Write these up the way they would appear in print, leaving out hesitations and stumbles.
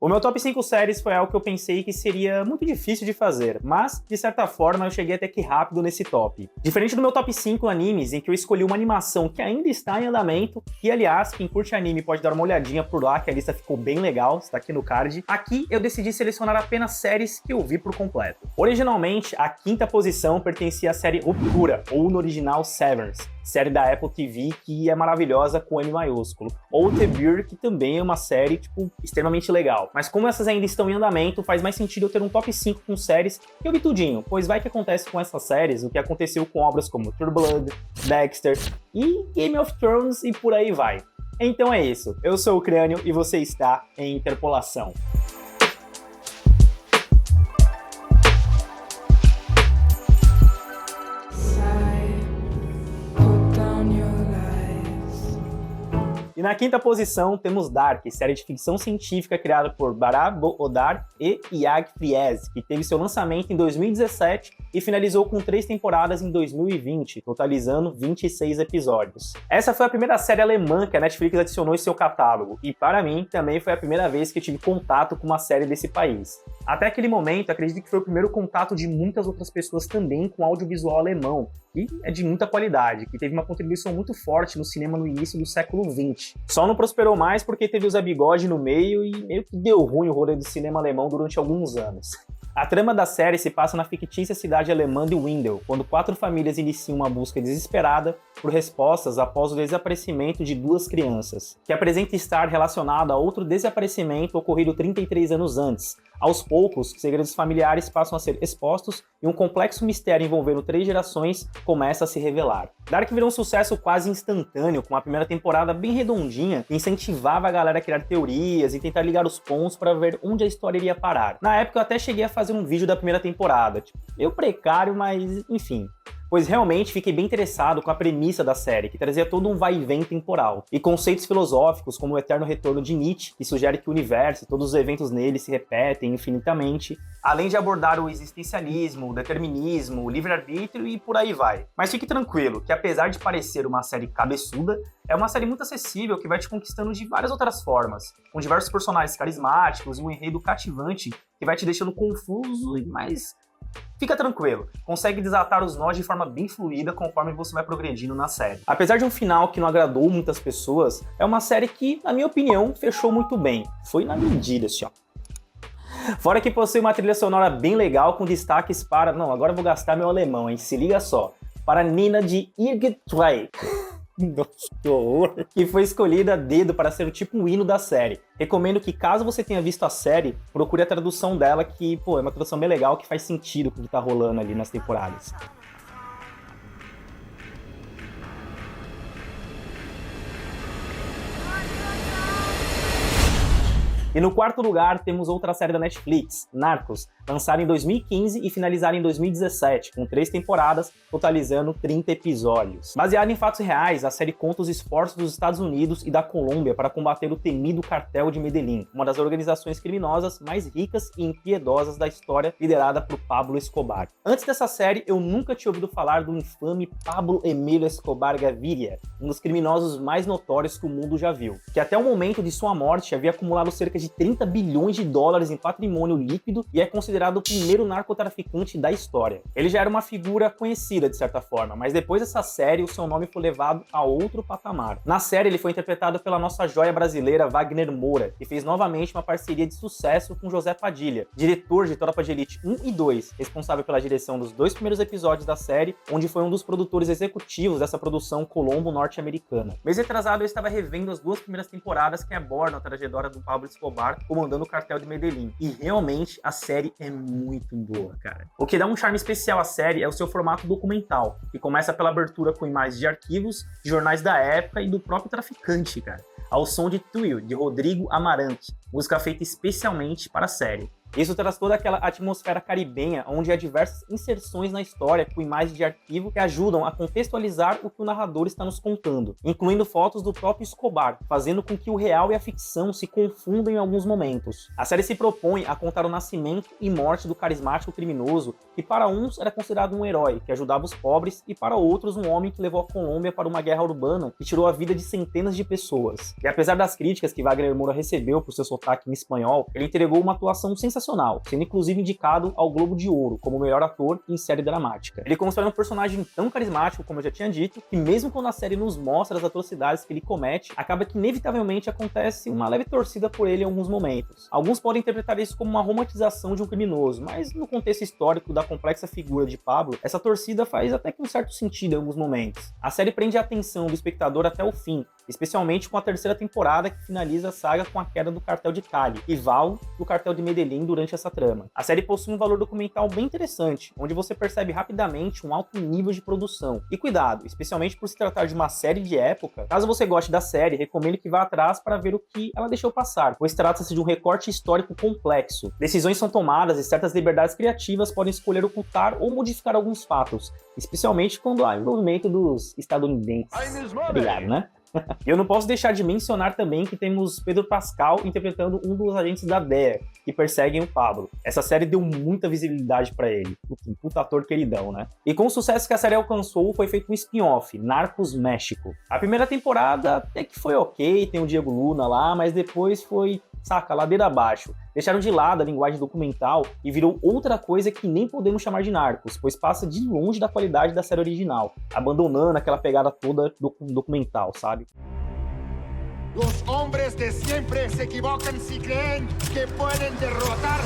O meu top 5 séries foi algo que eu pensei que seria muito difícil de fazer, mas, de certa forma, eu cheguei até que rápido nesse top. Diferente do meu top 5 animes, em que eu escolhi uma animação que ainda está em andamento, e aliás, quem curte anime pode dar uma olhadinha por lá, que a lista ficou bem legal, está aqui no card. Aqui eu decidi selecionar apenas séries que eu vi por completo. Originalmente, a quinta posição pertencia à série Ruptura, ou no original Severance, série da Apple TV que é maravilhosa com M maiúsculo, ou The Bear, que também é uma série, extremamente legal. Mas como essas ainda estão em andamento, faz mais sentido eu ter um top 5 com séries que eu vi tudinho, pois vai que acontece com essas séries o que aconteceu com obras como True Blood, Dexter e Game of Thrones e por aí vai. Então é isso, eu sou o Crânio e você está em Interpolação. E na quinta posição temos Dark, série de ficção científica criada por Barab Odar e Yag Friese, que teve seu lançamento em 2017 e finalizou com 3 temporadas em 2020, totalizando 26 episódios. Essa foi a primeira série alemã que a Netflix adicionou em seu catálogo, e para mim também foi a primeira vez que eu tive contato com uma série desse país. Até aquele momento, acredito que foi o primeiro contato de muitas outras pessoas também com audiovisual alemão, que é de muita qualidade, que teve uma contribuição muito forte no cinema no início do século XX. Só não prosperou mais porque teve o Zé Bigode no meio e meio que deu ruim o rolê do cinema alemão durante alguns anos. A trama da série se passa na fictícia cidade alemã de Windel, quando 4 famílias iniciam uma busca desesperada por respostas após o desaparecimento de 2 crianças, que apresenta estar relacionado a outro desaparecimento ocorrido 33 anos antes. Aos poucos, segredos familiares passam a ser expostos e um complexo mistério envolvendo 3 gerações começa a se revelar. Dark virou um sucesso quase instantâneo, com a primeira temporada bem redondinha, que incentivava a galera a criar teorias e tentar ligar os pontos para ver onde a história iria parar. Na época eu até cheguei a fazer um vídeo da primeira temporada, meio precário, mas enfim. Pois realmente fiquei bem interessado com a premissa da série, que trazia todo um vai e vem temporal, e conceitos filosóficos como o eterno retorno de Nietzsche, que sugere que o universo e todos os eventos nele se repetem infinitamente, além de abordar o existencialismo, o determinismo, o livre-arbítrio e por aí vai. Mas fique tranquilo, que apesar de parecer uma série cabeçuda, é uma série muito acessível que vai te conquistando de várias outras formas, com diversos personagens carismáticos e um enredo cativante que vai te deixando confuso e mais... Fica tranquilo, consegue desatar os nós de forma bem fluida conforme você vai progredindo na série. Apesar de um final que não agradou muitas pessoas, é uma série que, na minha opinião, fechou muito bem. Foi na medida, assim, ó. Fora que possui uma trilha sonora bem legal com destaques para... Não, agora eu vou gastar meu alemão, hein? Se liga só. Para Nina de Irrgätvei. Nossa, que horror. Que foi escolhida a dedo para ser tipo um hino da série. Recomendo que, caso você tenha visto a série, procure a tradução dela, que, é uma tradução bem legal, que faz sentido com o que tá rolando ali nas temporadas. E no quarto lugar temos outra série da Netflix, Narcos, lançada em 2015 e finalizada em 2017, com 3 temporadas, totalizando 30 episódios. Baseada em fatos reais, a série conta os esforços dos Estados Unidos e da Colômbia para combater o temido cartel de Medellín, uma das organizações criminosas mais ricas e impiedosas da história, liderada por Pablo Escobar. Antes dessa série, eu nunca tinha ouvido falar do infame Pablo Emilio Escobar Gaviria, um dos criminosos mais notórios que o mundo já viu, que até o momento de sua morte havia acumulado cerca de 30 bilhões de dólares em patrimônio líquido e é considerado o primeiro narcotraficante da história. Ele já era uma figura conhecida de certa forma, mas depois dessa série o seu nome foi levado a outro patamar. Na série ele foi interpretado pela nossa joia brasileira Wagner Moura, que fez novamente uma parceria de sucesso com José Padilha, diretor de Tropa de Elite 1 e 2, responsável pela direção dos 2 primeiros episódios da série, onde foi um dos produtores executivos dessa produção colombo-norte-americana. Mês retrasado eu estava revendo as 2 primeiras temporadas que abordam a trajetória do Pablo Escobar comandando o cartel de Medellín. E realmente a série é muito boa, cara. O que dá um charme especial à série é o seu formato documental, que começa pela abertura com imagens de arquivos, de jornais da época e do próprio traficante, cara, ao som de Twill, de Rodrigo Amarante, música feita especialmente para a série. Isso traz toda aquela atmosfera caribenha, onde há diversas inserções na história com imagens de arquivo que ajudam a contextualizar o que o narrador está nos contando, incluindo fotos do próprio Escobar, fazendo com que o real e a ficção se confundam em alguns momentos. A série se propõe a contar o nascimento e morte do carismático criminoso, que para uns era considerado um herói, que ajudava os pobres, e para outros um homem que levou a Colômbia para uma guerra urbana que tirou a vida de centenas de pessoas. E apesar das críticas que Wagner Moura recebeu por seu sotaque em espanhol, ele entregou uma atuação sensacional, sendo inclusive indicado ao Globo de Ouro como melhor ator em série dramática. Ele constrói um personagem tão carismático, como eu já tinha dito, que mesmo quando a série nos mostra as atrocidades que ele comete, acaba que inevitavelmente acontece uma leve torcida por ele em alguns momentos. Alguns podem interpretar isso como uma romantização de um criminoso, mas no contexto histórico da complexa figura de Pablo, essa torcida faz até que um certo sentido em alguns momentos. A série prende a atenção do espectador até o fim, especialmente com a terceira temporada que finaliza a saga com a queda do cartel de Cali, rival do cartel de Medellín durante essa trama. A série possui um valor documental bem interessante, onde você percebe rapidamente um alto nível de produção. E cuidado, especialmente por se tratar de uma série de época, caso você goste da série, recomendo que vá atrás para ver o que ela deixou passar, pois trata-se de um recorte histórico complexo. Decisões são tomadas e certas liberdades criativas podem escolher ocultar ou modificar alguns fatos, especialmente quando há envolvimento dos estadunidenses. Obrigado, né? Eu não posso deixar de mencionar também que temos Pedro Pascal interpretando um dos agentes da DEA, que perseguem o Pablo. Essa série deu muita visibilidade pra ele. Puta ator queridão, né? E com o sucesso que a série alcançou, foi feito um spin-off, Narcos México. A primeira temporada até que foi ok, tem o Diego Luna lá, mas depois foi, saca, ladeira abaixo. Deixaram de lado a linguagem documental e virou outra coisa que nem podemos chamar de Narcos, pois passa de longe da qualidade da série original, abandonando aquela pegada toda documental, sabe? Los hombres de siempre se equivocan si creen que pueden derrotar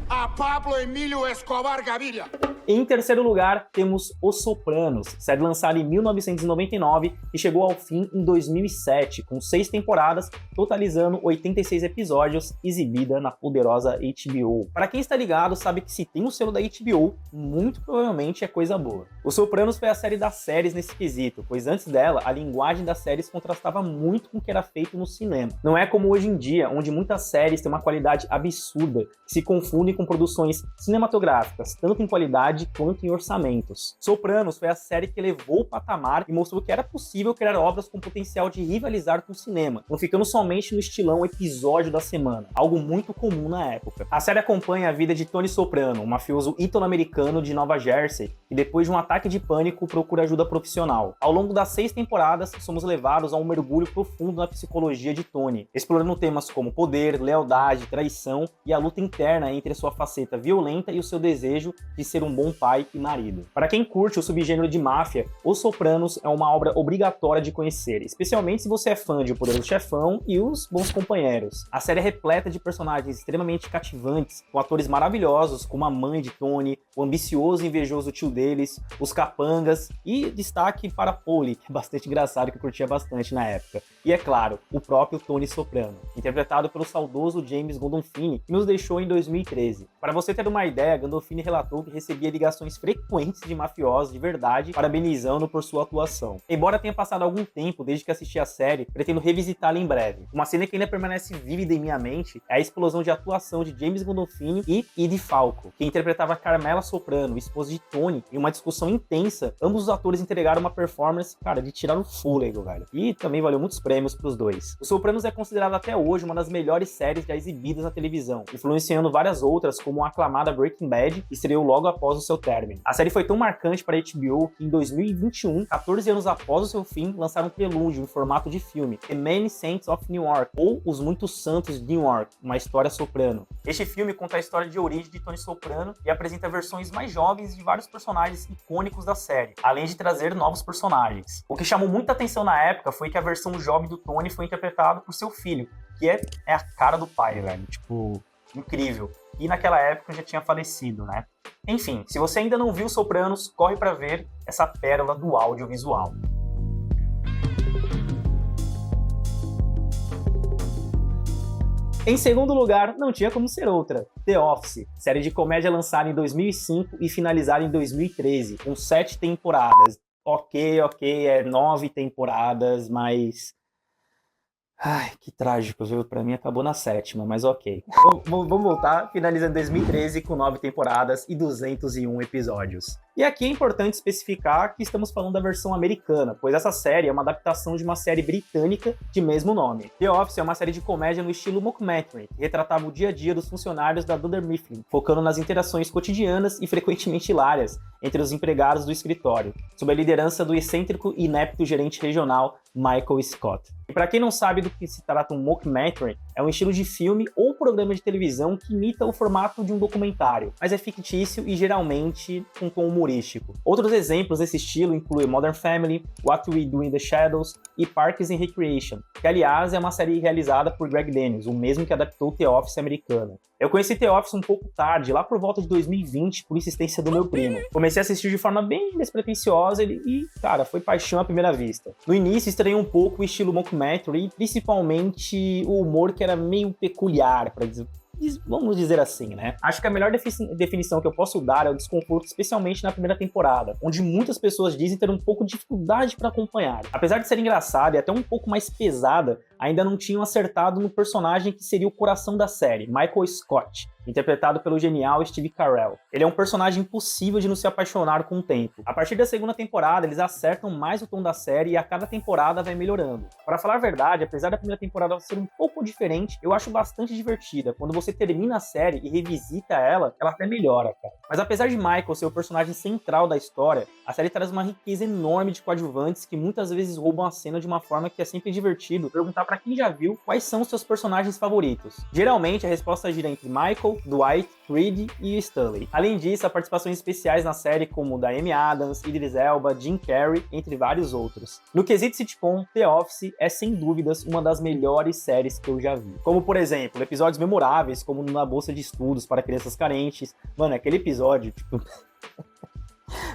a Pablo Emilio Escobar Gaviria. Em terceiro lugar, temos Os Sopranos, série lançada em 1999 e chegou ao fim em 2007, com 6 temporadas, totalizando 86 episódios, exibida na poderosa HBO. Para quem está ligado, sabe que se tem um selo da HBO, muito provavelmente é coisa boa. Os Sopranos foi a série das séries nesse quesito, pois antes dela, a linguagem das séries contrastava muito com o que era feito no cinema. Não é como hoje em dia, onde muitas séries têm uma qualidade absurda, que se confundem com produções cinematográficas, tanto em qualidade quanto em orçamentos. Sopranos foi a série que elevou o patamar e mostrou que era possível criar obras com potencial de rivalizar com o cinema, não ficando somente no estilão episódio da semana, algo muito comum na época. A série acompanha a vida de Tony Soprano, um mafioso ítalo-americano de Nova Jersey, que depois de um ataque de pânico procura ajuda profissional. Ao longo das 6 temporadas, somos levados a um mergulho profundo na psicologia de Tony, explorando temas como poder, lealdade, traição e a luta interna entre a sua faceta violenta e o seu desejo de ser um bom pai e marido. Para quem curte o subgênero de máfia, Os Sopranos é uma obra obrigatória de conhecer, especialmente se você é fã de O Poderoso Chefão e Os Bons Companheiros. A série é repleta de personagens extremamente cativantes, com atores maravilhosos, como a mãe de Tony, o ambicioso e invejoso tio deles, os capangas e destaque para Paulie, que é bastante engraçado, que eu curtia bastante na época. E é claro, o próprio Tony Soprano, interpretado pelo saudoso James Gandolfini, que nos deixou em 2013. Para você ter uma ideia, Gandolfini relatou que recebia ligações frequentes de mafiosos de verdade, parabenizando por sua atuação. Embora tenha passado algum tempo desde que assisti a série, pretendo revisitá-la em breve. Uma cena que ainda permanece vívida em minha mente é a explosão de atuação de James Gandolfini e Edie Falco, que interpretava Carmela Soprano, esposa de Tony, em uma discussão intensa. Ambos os atores entregaram uma performance, cara, de tirar o fôlego, velho. E também valeu muitos prêmios pros dois. Os Sopranos é considerado até hoje uma das melhores séries já exibidas na televisão, influenciando várias outras, como a aclamada Breaking Bad, que estreou logo após o seu término. A série foi tão marcante para a HBO que em 2021, 14 anos após o seu fim, lançaram um prelúdio em formato de filme, The Many Saints of New York, ou Os Muitos Santos de New York, uma história soprano. Este filme conta a história de origem de Tony Soprano e apresenta versões mais jovens de vários personagens icônicos da série, além de trazer novos personagens. O que chamou muita atenção na época foi que a versão jovem do Tony foi interpretada por seu filho, que é a cara do pai, velho. Tipo, incrível. E naquela época já tinha falecido, né? Enfim, se você ainda não viu Sopranos, corre para ver essa pérola do audiovisual. Em segundo lugar, não tinha como ser outra, The Office, série de comédia lançada em 2005 e finalizada em 2013, com 7 temporadas. Ok, é 9 temporadas, mas Ai, que trágico, viu? Pra mim acabou na 7ª, mas ok. Vamos voltar, finalizando 2013 com 9 temporadas e 201 episódios. E aqui é importante especificar que estamos falando da versão americana, pois essa série é uma adaptação de uma série britânica de mesmo nome. The Office é uma série de comédia no estilo mockumentary, que retratava o dia a dia dos funcionários da Dunder Mifflin, focando nas interações cotidianas e frequentemente hilárias entre os empregados do escritório, sob a liderança do excêntrico e inepto gerente regional Michael Scott. E para quem não sabe do que se trata um mockumentary, é um estilo de filme ou programa de televisão que imita o formato de um documentário, mas é fictício e geralmente com tom humorístico. Outros exemplos desse estilo incluem Modern Family, What We Do in the Shadows e Parks and Recreation, que aliás é uma série realizada por Greg Daniels, o mesmo que adaptou The Office americano. Eu conheci The Office um pouco tarde, lá por volta de 2020, por insistência do meu primo. Comecei a assistir de forma bem despretensiosa e, cara, foi paixão à primeira vista. No início estranhei um pouco o estilo mockumentary e principalmente o humor que era meio peculiar, vamos dizer assim, né? Acho que a melhor definição que eu posso dar é o desconforto, especialmente na primeira temporada, onde muitas pessoas dizem ter um pouco de dificuldade para acompanhar. Apesar de ser engraçada e até um pouco mais pesada, ainda não tinham acertado no personagem que seria o coração da série, Michael Scott, interpretado pelo genial Steve Carell. Ele é um personagem impossível de não se apaixonar com o tempo. A partir da segunda temporada, eles acertam mais o tom da série e a cada temporada vai melhorando. Para falar a verdade, apesar da primeira temporada ser um pouco diferente, eu acho bastante divertida. Quando você termina a série e revisita ela até melhora, cara. Mas apesar de Michael ser o personagem central da história, a série traz uma riqueza enorme de coadjuvantes que muitas vezes roubam a cena de uma forma que é sempre divertido perguntar para quem já viu quais são os seus personagens favoritos. Geralmente a resposta gira entre Michael, Dwight, Reed e Stanley. Além disso, há participações especiais na série como da Amy Adams, Idris Elba, Jim Carrey, entre vários outros. No quesito sitcom, The Office é sem dúvidas uma das melhores séries que eu já vi. Como, por exemplo, episódios memoráveis, como na bolsa de estudos para crianças carentes. Mano, aquele episódio,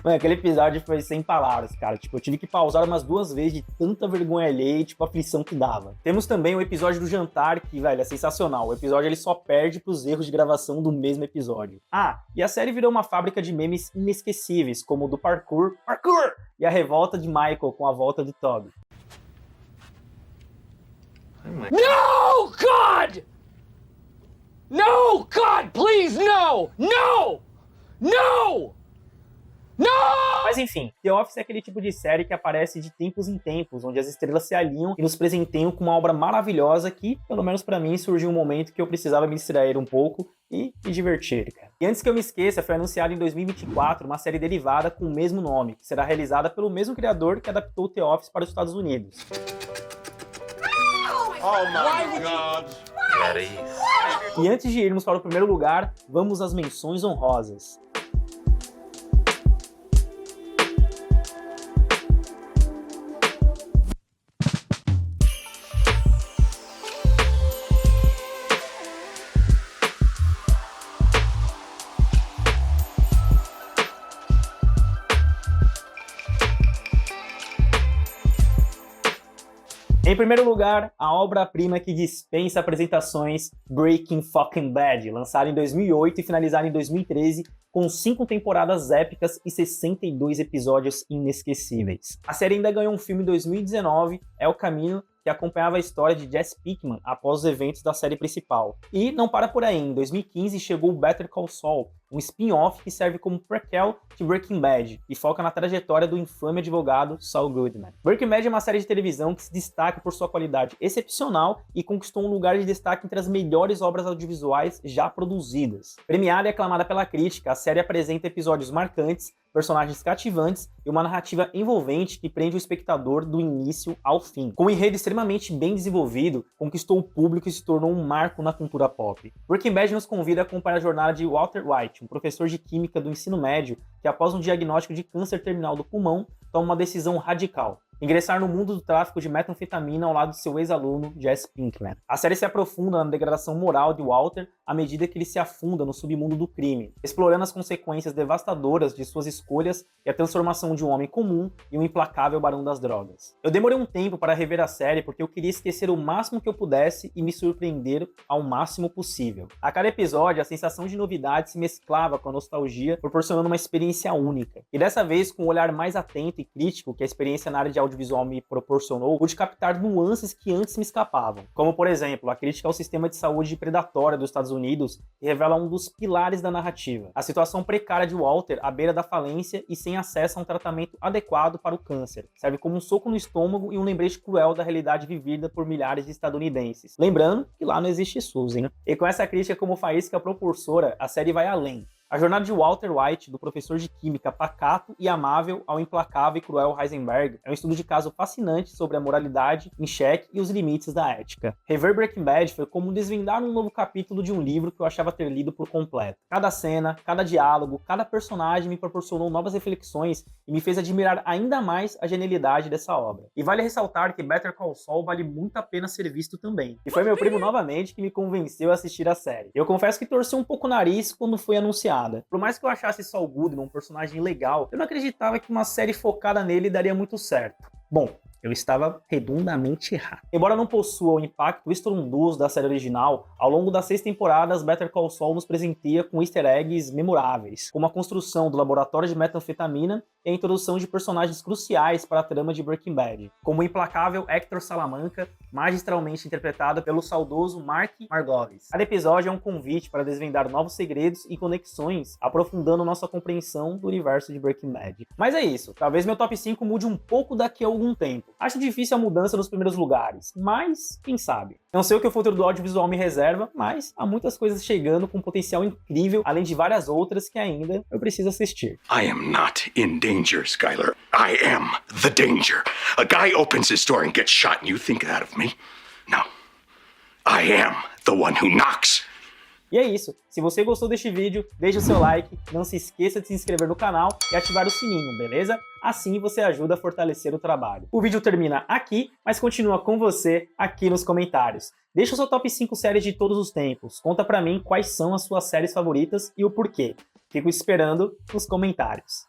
Mano, aquele episódio foi sem palavras, cara. Eu tive que pausar umas 2 vezes de tanta vergonha alheia e, a aflição que dava. Temos também o episódio do jantar, que, velho, é sensacional. O episódio, ele só perde pros erros de gravação do mesmo episódio. Ah, e a série virou uma fábrica de memes inesquecíveis, como o do parkour, e a revolta de Michael com a volta de Toby. No, God! No, God, please, no! No! No! Não! Mas enfim, The Office é aquele tipo de série que aparece de tempos em tempos, onde as estrelas se alinham e nos presenteiam com uma obra maravilhosa que, pelo menos pra mim, surgiu um momento que eu precisava me distrair um pouco e me divertir, cara. E antes que eu me esqueça, foi anunciada em 2024 uma série derivada com o mesmo nome, que será realizada pelo mesmo criador que adaptou The Office para os Estados Unidos. Oh my God! E antes de irmos para o primeiro lugar, vamos às menções honrosas. Em primeiro lugar, a obra-prima que dispensa apresentações, Breaking Fucking Bad, lançada em 2008 e finalizada em 2013, com 5 temporadas épicas e 62 episódios inesquecíveis. A série ainda ganhou um filme em 2019, El Camino, que acompanhava a história de Jesse Pinkman após os eventos da série principal. E não para por aí, em 2015 chegou Better Call Saul, um spin-off que serve como prequel de Breaking Bad e foca na trajetória do infame advogado Saul Goodman. Breaking Bad é uma série de televisão que se destaca por sua qualidade excepcional e conquistou um lugar de destaque entre as melhores obras audiovisuais já produzidas. Premiada e aclamada pela crítica, a série apresenta episódios marcantes, personagens cativantes e uma narrativa envolvente que prende o espectador do início ao fim. Com um enredo extremamente bem desenvolvido, conquistou o público e se tornou um marco na cultura pop. Breaking Bad nos convida a acompanhar a jornada de Walter White, um professor de química do ensino médio que, após um diagnóstico de câncer terminal do pulmão, toma uma decisão radical: ingressar no mundo do tráfico de metanfetamina ao lado de seu ex-aluno, Jesse Pinkman. A série se aprofunda na degradação moral de Walter à medida que ele se afunda no submundo do crime, explorando as consequências devastadoras de suas escolhas e a transformação de um homem comum em um implacável barão das drogas. Eu demorei um tempo para rever a série porque eu queria esquecer o máximo que eu pudesse e me surpreender ao máximo possível. A cada episódio, a sensação de novidade se mesclava com a nostalgia, proporcionando uma experiência única. E dessa vez com um olhar mais atento e crítico que a experiência na área de audiovisual me proporcionou, pude captar nuances que antes me escapavam, como por exemplo, a crítica ao sistema de saúde predatória dos Estados Unidos, que revela um dos pilares da narrativa, a situação precária de Walter à beira da falência e sem acesso a um tratamento adequado para o câncer, serve como um soco no estômago e um lembrete cruel da realidade vivida por milhares de estadunidenses. Lembrando que lá não existe SUS, hein? E com essa crítica como faísca propulsora, a série vai além. A jornada de Walter White, do professor de química pacato e amável ao implacável e cruel Heisenberg, é um estudo de caso fascinante sobre a moralidade em xeque e os limites da ética. Rever Breaking Bad foi como desvendar um novo capítulo de um livro que eu achava ter lido por completo. Cada cena, cada diálogo, cada personagem me proporcionou novas reflexões e me fez admirar ainda mais a genialidade dessa obra. E vale ressaltar que Better Call Saul vale muito a pena ser visto também. E foi meu primo novamente que me convenceu a assistir a série. Eu confesso que torci um pouco o nariz quando foi anunciado. Por mais que eu achasse Saul Goodman um personagem legal, eu não acreditava que uma série focada nele daria muito certo. Bom, eu estava redondamente errado. Embora não possua o impacto estrondoso da série original, ao longo das 6 temporadas, Better Call Saul nos presenteia com easter eggs memoráveis, como a construção do laboratório de metanfetamina e a introdução de personagens cruciais para a trama de Breaking Bad, como o implacável Hector Salamanca, magistralmente interpretado pelo saudoso Mark Margolis. Cada episódio é um convite para desvendar novos segredos e conexões, aprofundando nossa compreensão do universo de Breaking Bad. Mas é isso, talvez meu top 5 mude um pouco daqui a algum tempo. Acho difícil a mudança nos primeiros lugares, mas quem sabe? Não sei o que o futuro do audiovisual me reserva, mas há muitas coisas chegando com um potencial incrível, além de várias outras que ainda eu preciso assistir. I am not in danger, Skyler. I am the danger. A guy opens his door and gets shot and you think that of me? No. I am the one who knocks. E é isso. Se você gostou deste vídeo, deixa o seu like, não se esqueça de se inscrever no canal e ativar o sininho, beleza? Assim você ajuda a fortalecer o trabalho. O vídeo termina aqui, mas continua com você aqui nos comentários. Deixa o seu top 5 séries de todos os tempos. Conta pra mim quais são as suas séries favoritas e o porquê. Fico esperando nos comentários.